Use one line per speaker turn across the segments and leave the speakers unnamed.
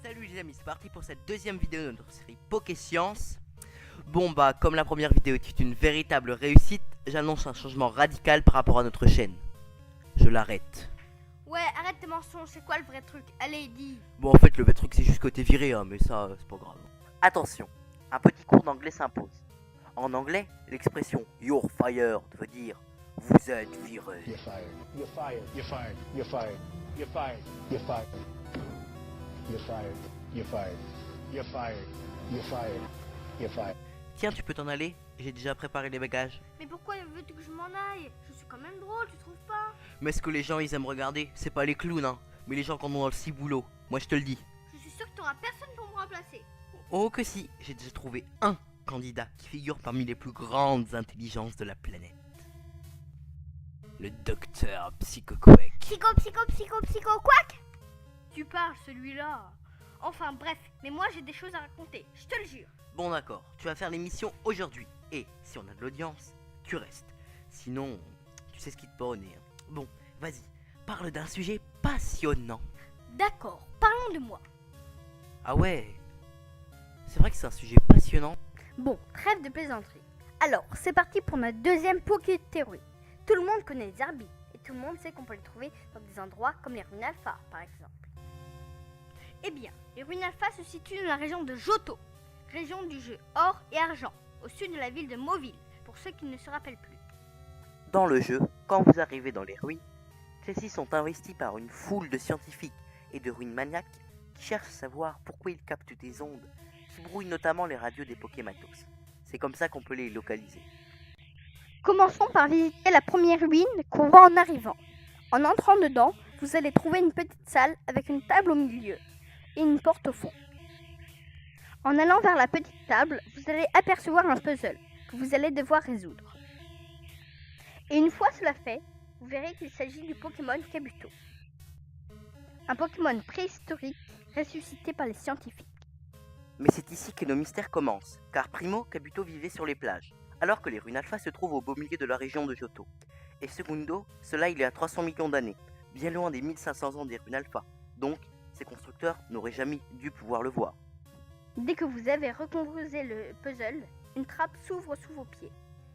Salut les amis, c'est parti pour cette deuxième vidéo de notre série Pokéscience. Bon bah, comme la première vidéo était une véritable réussite, j'annonce un changement radical par rapport à notre chaîne. Je l'arrête.
Ouais, arrête tes mensonges, c'est quoi le vrai truc? Allez, dis.
Bon en fait le vrai truc c'est juste que t'es viré hein, mais ça c'est pas grave. Attention, un petit cours d'anglais s'impose. En anglais, l'expression you're fired veut dire vous êtes viré.
You're fired. You're fired. You're fired. You're fired. You're fired. You're fired. You're fired. You're fired. You're fired. You're fired. You're fired.
Tiens, tu peux t'en aller, j'ai déjà préparé les bagages.
Mais pourquoi veux-tu que je m'en aille? Je suis quand même drôle, tu trouves pas?
Mais ce que les gens ils aiment regarder, c'est pas les clowns hein, mais les gens qui en ont dans le ciboulot. Moi je te le dis.
Je suis sûr que t'auras personne pour me remplacer.
Oh que si, j'ai déjà trouvé un candidat qui figure parmi les plus grandes intelligences de la planète. Le docteur Psychoquack.
Psycho, quack! Tu parles, celui-là. Enfin bref, mais moi j'ai des choses à raconter, je te le jure.
Bon d'accord, tu vas faire l'émission aujourd'hui. Et si on a de l'audience, tu restes. Sinon, tu sais ce qui te peut au nez. Bon, vas-y, parle d'un sujet passionnant.
D'accord, parlons de moi.
Ah ouais, c'est vrai que c'est un sujet passionnant.
Bon, trêve de plaisanterie. Alors, c'est parti pour notre deuxième Poké-théorie. Tout le monde connaît les Arbis, et tout le monde sait qu'on peut les trouver dans des endroits comme les ruines Alpha, par exemple. Eh bien, les ruines Alpha se situent dans la région de Johto, région du jeu or et argent, au sud de la ville de Mauville, pour ceux qui ne se rappellent plus.
Dans le jeu, quand vous arrivez dans les ruines, celles-ci sont investies par une foule de scientifiques et de ruines maniaques qui cherchent à savoir pourquoi ils captent des ondes qui brouillent notamment les radios des Pokématos. C'est comme ça qu'on peut les localiser.
Commençons par visiter la première ruine qu'on voit en arrivant. En entrant dedans, vous allez trouver une petite salle avec une table au milieu et une porte au fond. En allant vers la petite table, vous allez apercevoir un puzzle que vous allez devoir résoudre. Et une fois cela fait, vous verrez qu'il s'agit du Pokémon Kabuto. Un Pokémon préhistorique ressuscité par les scientifiques.
Mais c'est ici que nos mystères commencent, car primo, Kabuto vivait sur les plages, alors que les ruines Alpha se trouvent au beau milieu de la région de Johto. Et secondo, cela il y a 300 millions d'années, bien loin des 1500 ans des ruines Alpha, donc ces constructeurs n'auraient jamais dû pouvoir le voir.
Dès que vous avez recomposé le puzzle, une trappe s'ouvre sous vos pieds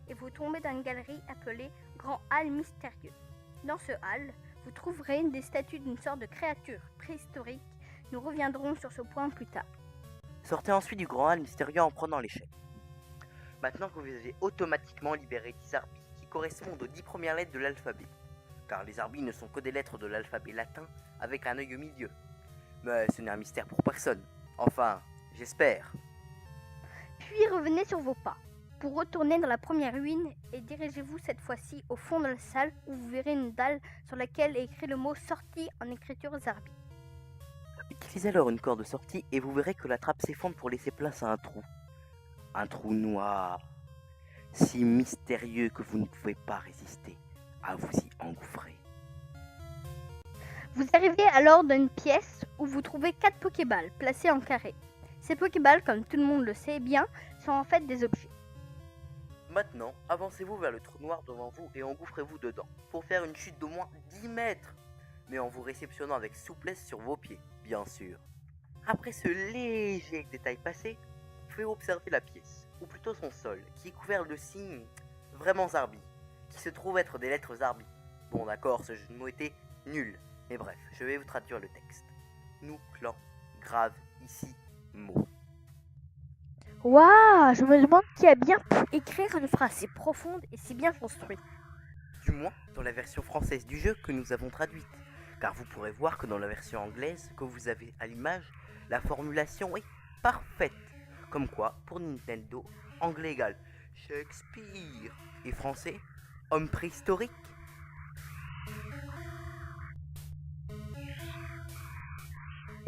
et vous tombez dans une galerie appelée Grand Hall Mystérieux. Dans ce hall, vous trouverez des statues d'une sorte de créature préhistorique. Nous reviendrons sur ce point plus tard.
Sortez ensuite du grand hall mystérieux en prenant l'échelle. Maintenant que vous avez automatiquement libéré 10 arbis qui correspondent aux 10 premières lettres de l'alphabet, car les arbis ne sont que des lettres de l'alphabet latin avec un œil au milieu. Mais ce n'est un mystère pour personne. Enfin, j'espère.
Puis revenez sur vos pas pour retourner dans la première ruine et dirigez-vous cette fois-ci au fond de la salle où vous verrez une dalle sur laquelle est écrit le mot sortie en écriture zarbi.
Utilisez alors une corde de sortie et vous verrez que la trappe s'effondre pour laisser place à un trou. Un trou noir, si mystérieux que vous ne pouvez pas résister à vous y engouffrer.
Vous arrivez alors dans une pièce où vous trouvez 4 Pokéballs placés en carré. Ces Pokéballs, comme tout le monde le sait bien, sont en fait des objets.
Maintenant, avancez-vous vers le trou noir devant vous et engouffrez-vous dedans, pour faire une chute d'au moins 10 mètres, mais en vous réceptionnant avec souplesse sur vos pieds, bien sûr. Après ce léger détail passé, vous pouvez observer la pièce, ou plutôt son sol, qui est couvert de signes vraiment zarbi, qui se trouvent être des lettres zarbi. Bon d'accord, ce jeu de mots était nul, mais bref, je vais vous traduire le texte. Nous, clan, grave, ici, mot.
Waouh, je me demande qui a bien pu écrire une phrase si profonde et si bien construite.
Du moins dans la version française du jeu que nous avons traduite, car vous pourrez voir que dans la version anglaise que vous avez à l'image, la formulation est parfaite. Comme quoi, pour Nintendo, anglais égale Shakespeare et français, homme préhistorique.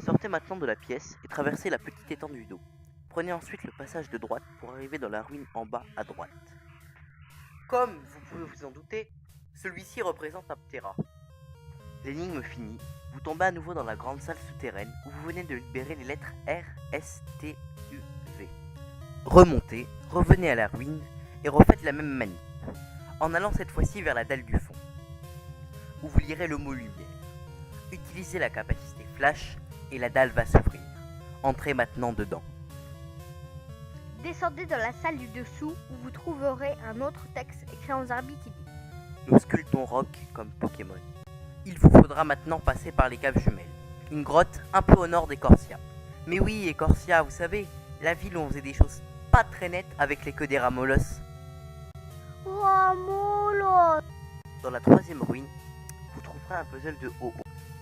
Sortez maintenant de la pièce et traversez la petite étendue d'eau. Prenez ensuite le passage de droite pour arriver dans la ruine en bas à droite. Comme vous pouvez vous en douter, celui-ci représente un Ptera. L'énigme finie, vous tombez à nouveau dans la grande salle souterraine où vous venez de libérer les lettres R, S, T, U, V. Remontez, revenez à la ruine et refaites la même manip, en allant cette fois-ci vers la dalle du fond, où vous lirez le mot lumière. Utilisez la capacité flash et la dalle va s'ouvrir. Entrez maintenant dedans.
Descendez dans la salle du dessous où vous trouverez un autre texte écrit en zarbi qui dit
Nous sculptons Rock comme Pokémon. Il vous faudra maintenant passer par les caves jumelles. Une grotte un peu au nord d'Ecorcia. Mais oui, Ecorcia, vous savez, la ville où on faisait des choses pas très nettes avec les queues des Ramolos.
Ramolos.
Dans la troisième ruine, vous trouverez un puzzle de Ho-Oh.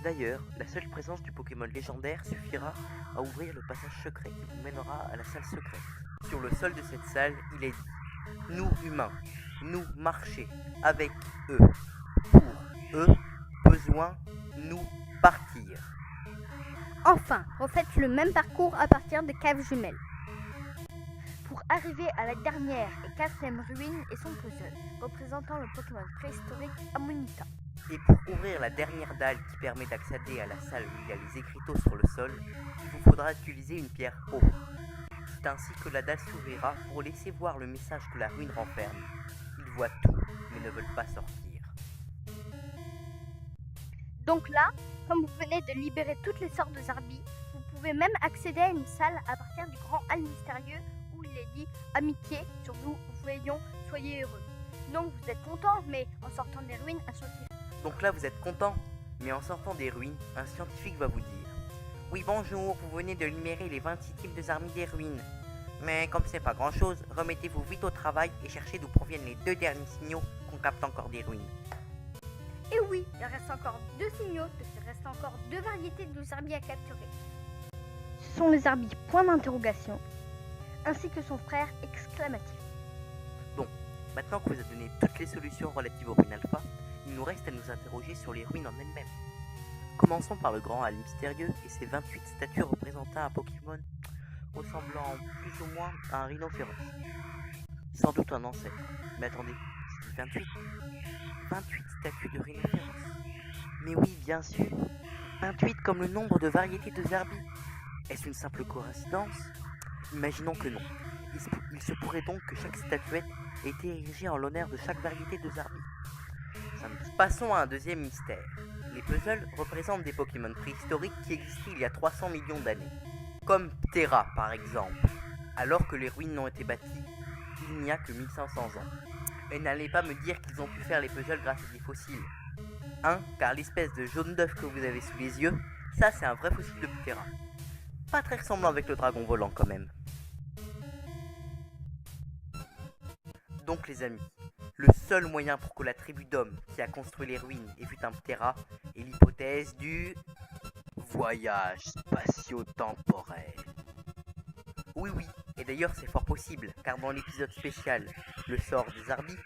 D'ailleurs, la seule présence du Pokémon légendaire suffira à ouvrir le passage secret qui vous mènera à la salle secrète. Sur le sol de cette salle, il est dit « Nous, humains, nous marcher avec eux. Pour eux, besoin, nous partir. »
Enfin, refaites le même parcours à partir des caves jumelles. Pour arriver à la dernière et quatrième ruine et son puzzle, représentant le Pokémon préhistorique Amonita.
Et pour ouvrir la dernière dalle qui permet d'accéder à la salle où il y a les écriteaux sur le sol, il vous faudra utiliser une pierre O. C'est ainsi que la dalle s'ouvrira pour laisser voir le message que la ruine renferme. Ils voient tout, mais ne veulent pas sortir.
Donc là, comme vous venez de libérer toutes les sortes de Zarbi, vous pouvez même accéder à une salle à partir du grand hall mystérieux où il est dit « Amitié, sur nous, veillons, soyez heureux ». Donc vous êtes content, mais en sortant des ruines, un scientifique.
Donc là vous êtes content, mais en sortant des ruines, un scientifique va vous dire « Oui bonjour, vous venez de libérer les 26 types de Zarbi des ruines. Mais comme c'est pas grand chose, remettez-vous vite au travail et cherchez d'où proviennent les 2 derniers signaux qu'on capte encore des ruines. »
Et oui, il reste encore 2 signaux, donc il reste encore 2 variétés de Zarbi à capturer. Ce sont les Zarbi point d'interrogation, ainsi que son frère exclamatif.
Bon, maintenant que vous avez donné toutes les solutions relatives aux ruines alpha, il nous reste à nous interroger sur les ruines en elles-mêmes. Commençons par le grand hall mystérieux et ses 28 statues représentant un Pokémon ressemblant plus ou moins à un rhinocéros. Sans doute un ancêtre. Mais attendez, c'est 28 28 statues de rhinocéros. Mais oui, bien sûr. 28 comme le nombre de variétés de Zarbi. Est-ce une simple coïncidence? Imaginons que non. Il se pourrait donc que chaque statuette ait été érigée en l'honneur de chaque variété de Zarbi. Passons à un deuxième mystère. Les puzzles représentent des Pokémon préhistoriques qui existaient il y a 300 millions d'années. Comme Ptera par exemple. Alors que les ruines n'ont été bâties il n'y a que 1500 ans. Et n'allez pas me dire qu'ils ont pu faire les puzzles grâce à des fossiles. Car l'espèce de jaune d'œuf que vous avez sous les yeux, ça c'est un vrai fossile de Ptera. Pas très ressemblant avec le dragon volant quand même. Donc les amis, le seul moyen pour que la tribu d'hommes qui a construit les ruines ait vu un Ptera est l'hypothèse du voyage spatio-temporel. Oui, et d'ailleurs c'est fort possible, car dans l'épisode spécial Le sort des Zarbi,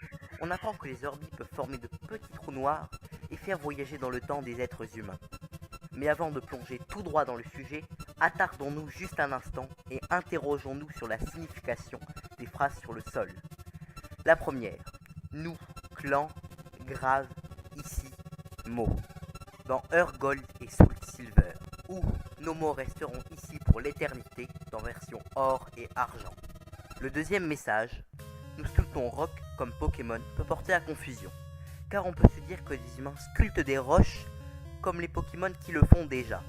on apprend que les Orbis peuvent former de petits trous noirs et faire voyager dans le temps des êtres humains. Mais avant de plonger tout droit dans le sujet, attardons-nous juste un instant et interrogeons-nous sur la signification des phrases sur le sol. La première, nous, clan, grave, ici, mots. Dans Urgold et Soul Silver, où nos mots resteront ici pour l'éternité dans version or et argent. Le deuxième message, nous sculptons Rock comme Pokémon, peut porter à confusion, car on peut se dire que les humains sculptent des roches comme les Pokémon qui le font déjà.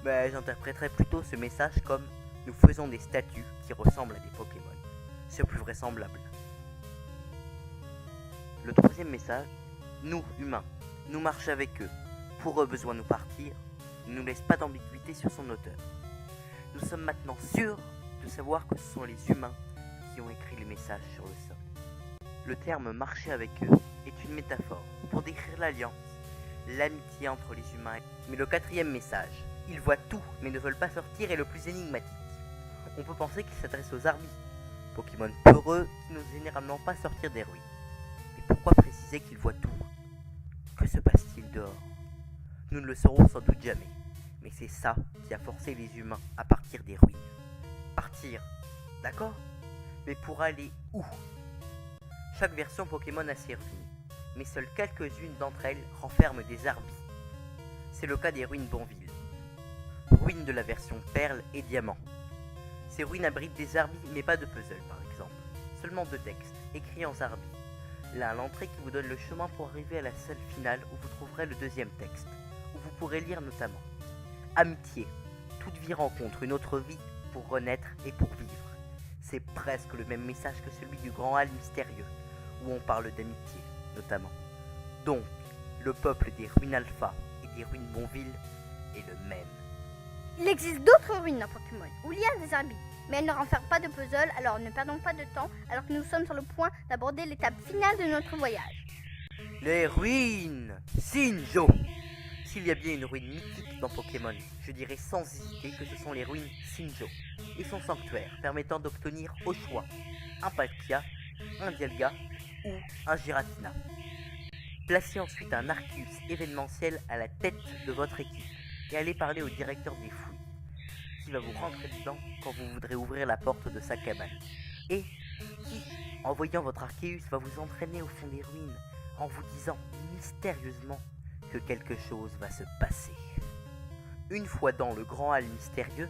Mais j'interpréterais plutôt ce message comme nous faisons des statues qui ressemblent à des Pokémon. C'est plus vraisemblable. Le troisième message, nous humains, nous marcher avec eux. Pour eux besoin nous partir, ne nous laisse pas d'ambiguïté sur son auteur. Nous sommes maintenant sûrs de savoir que ce sont les humains qui ont écrit les messages sur le sol. Le terme marcher avec eux est une métaphore pour décrire l'alliance, l'amitié entre les humains. Mais le quatrième message, ils voient tout mais ne veulent pas sortir, est le plus énigmatique. On peut penser qu'il s'adresse aux Zarbi, Pokémon peureux qui n'osent généralement pas sortir des ruines. Mais pourquoi préciser qu'ils voient tout? Que se passe-t-il dehors? Nous ne le saurons sans doute jamais, mais c'est ça qui a forcé les humains à partir des ruines. Partir, d'accord? Mais pour aller où? Chaque version Pokémon a ses ruines, mais seules quelques-unes d'entre elles renferment des Zarbi. C'est le cas des ruines Bonville. Ruines de la version Perle et Diamant. Ces ruines abritent des Zarbi, mais pas de puzzle par exemple. Seulement 2 textes, écrits en Zarbi. Là, l'entrée qui vous donne le chemin pour arriver à la salle finale où vous trouverez le deuxième texte, où vous pourrez lire notamment Amitié, toute vie rencontre une autre vie pour renaître et pour vivre. C'est presque le même message que celui du grand hall mystérieux, où on parle d'amitié, notamment. Donc, le peuple des ruines alpha et des ruines Bonville est le même.
Il existe d'autres ruines dans Pokémon où il y a des Arbis, mais elles ne renferment pas de puzzle, alors ne perdons pas de temps alors que nous sommes sur le point d'aborder l'étape finale de notre voyage.
Les ruines Sinjo. S'il y a bien une ruine mythique dans Pokémon, je dirais sans hésiter que ce sont les ruines Sinjo et son sanctuaire permettant d'obtenir au choix un Palkia, un Dialga ou un Giratina. Placez ensuite un Arceus événementiel à la tête de votre équipe et allez parler au directeur des fouilles qui va vous rentrer dedans quand vous voudrez ouvrir la porte de sa cabane et qui, en voyant votre Arceus, va vous entraîner au fond des ruines en vous disant mystérieusement que quelque chose va se passer. Une fois dans le grand hall mystérieux,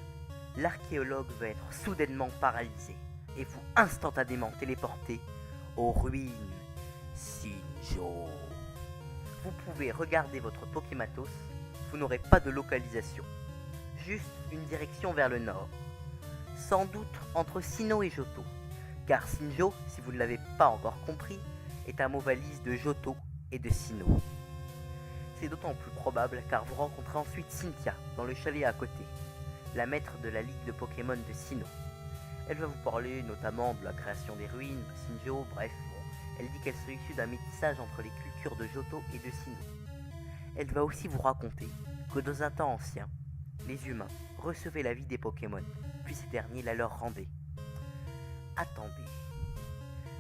l'archéologue va être soudainement paralysé et vous instantanément téléporter aux ruines Sinjo. Vous pouvez regarder votre Pokématos, vous n'aurez pas de localisation, juste une direction vers le nord, sans doute entre Sinnoh et Johto, car Sinjo, si vous ne l'avez pas encore compris, est un mot valise de Johto et de Sinnoh. C'est d'autant plus probable car vous rencontrez ensuite Cynthia dans le chalet à côté, la maître de la ligue de Pokémon de Sinnoh. Elle va vous parler notamment de la création des ruines, de Sinjo, bref, elle dit qu'elle serait issue d'un métissage entre les cultures de Johto et de Sinnoh. Elle va aussi vous raconter que dans un temps ancien, les humains recevaient la vie des Pokémon, puis ces derniers la leur rendaient. Attendez,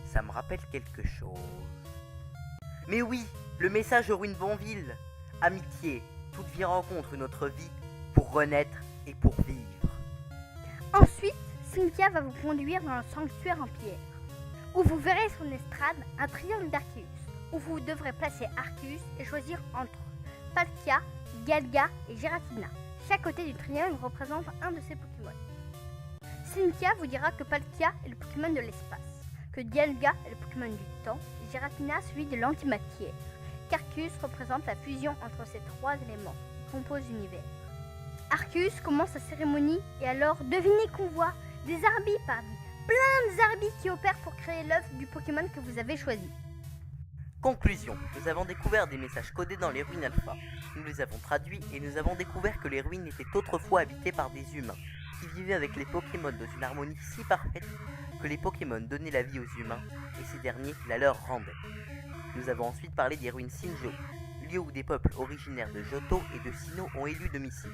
ça me rappelle quelque chose. Mais oui, le message aux ruines Bonville. Amitié, toute vie rencontre une autre vie pour renaître et pour vivre.
Ensuite, Cynthia va vous conduire dans un sanctuaire en pierre, où vous verrez sur une estrade un triangle d'Arceus, où vous devrez placer Arceus et choisir entre Palkia, Dialga et Giratina. Chaque côté du triangle représente un de ces Pokémon. Cynthia vous dira que Palkia est le Pokémon de l'espace, que Dialga est le Pokémon du temps et Giratina celui de l'antimatière. Arceus représente la fusion entre ces trois éléments qui composent l'univers. Arceus commence sa cérémonie et alors devinez qu'on voit des Arbis parmi plein de Arbis qui opèrent pour créer l'œuvre du Pokémon que vous avez choisi.
Conclusion, nous avons découvert des messages codés dans les ruines alpha. Nous les avons traduits et nous avons découvert que les ruines étaient autrefois habitées par des humains qui vivaient avec les Pokémon dans une harmonie si parfaite que les Pokémon donnaient la vie aux humains et ces derniers la leur rendaient. Nous avons ensuite parlé des ruines Sinjo, lieu où des peuples originaires de Johto et de Sinnoh ont élu domicile.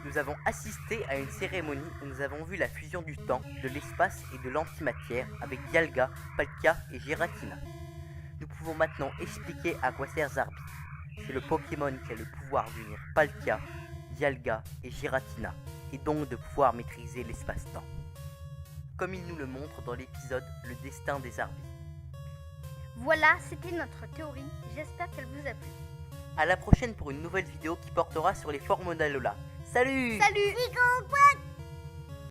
Nous avons assisté à une cérémonie où nous avons vu la fusion du temps, de l'espace et de l'antimatière avec Dialga, Palkia et Giratina. Nous pouvons maintenant expliquer à quoi sert Zarbi. C'est le Pokémon qui a le pouvoir d'unir Palkia, Dialga et Giratina, et donc de pouvoir maîtriser l'espace-temps. Comme il nous le montre dans l'épisode Le destin des Arbis.
Voilà, c'était notre théorie, j'espère qu'elle vous a plu.
A la prochaine pour une nouvelle vidéo qui portera sur les Formona Lola. Salut!
Salut!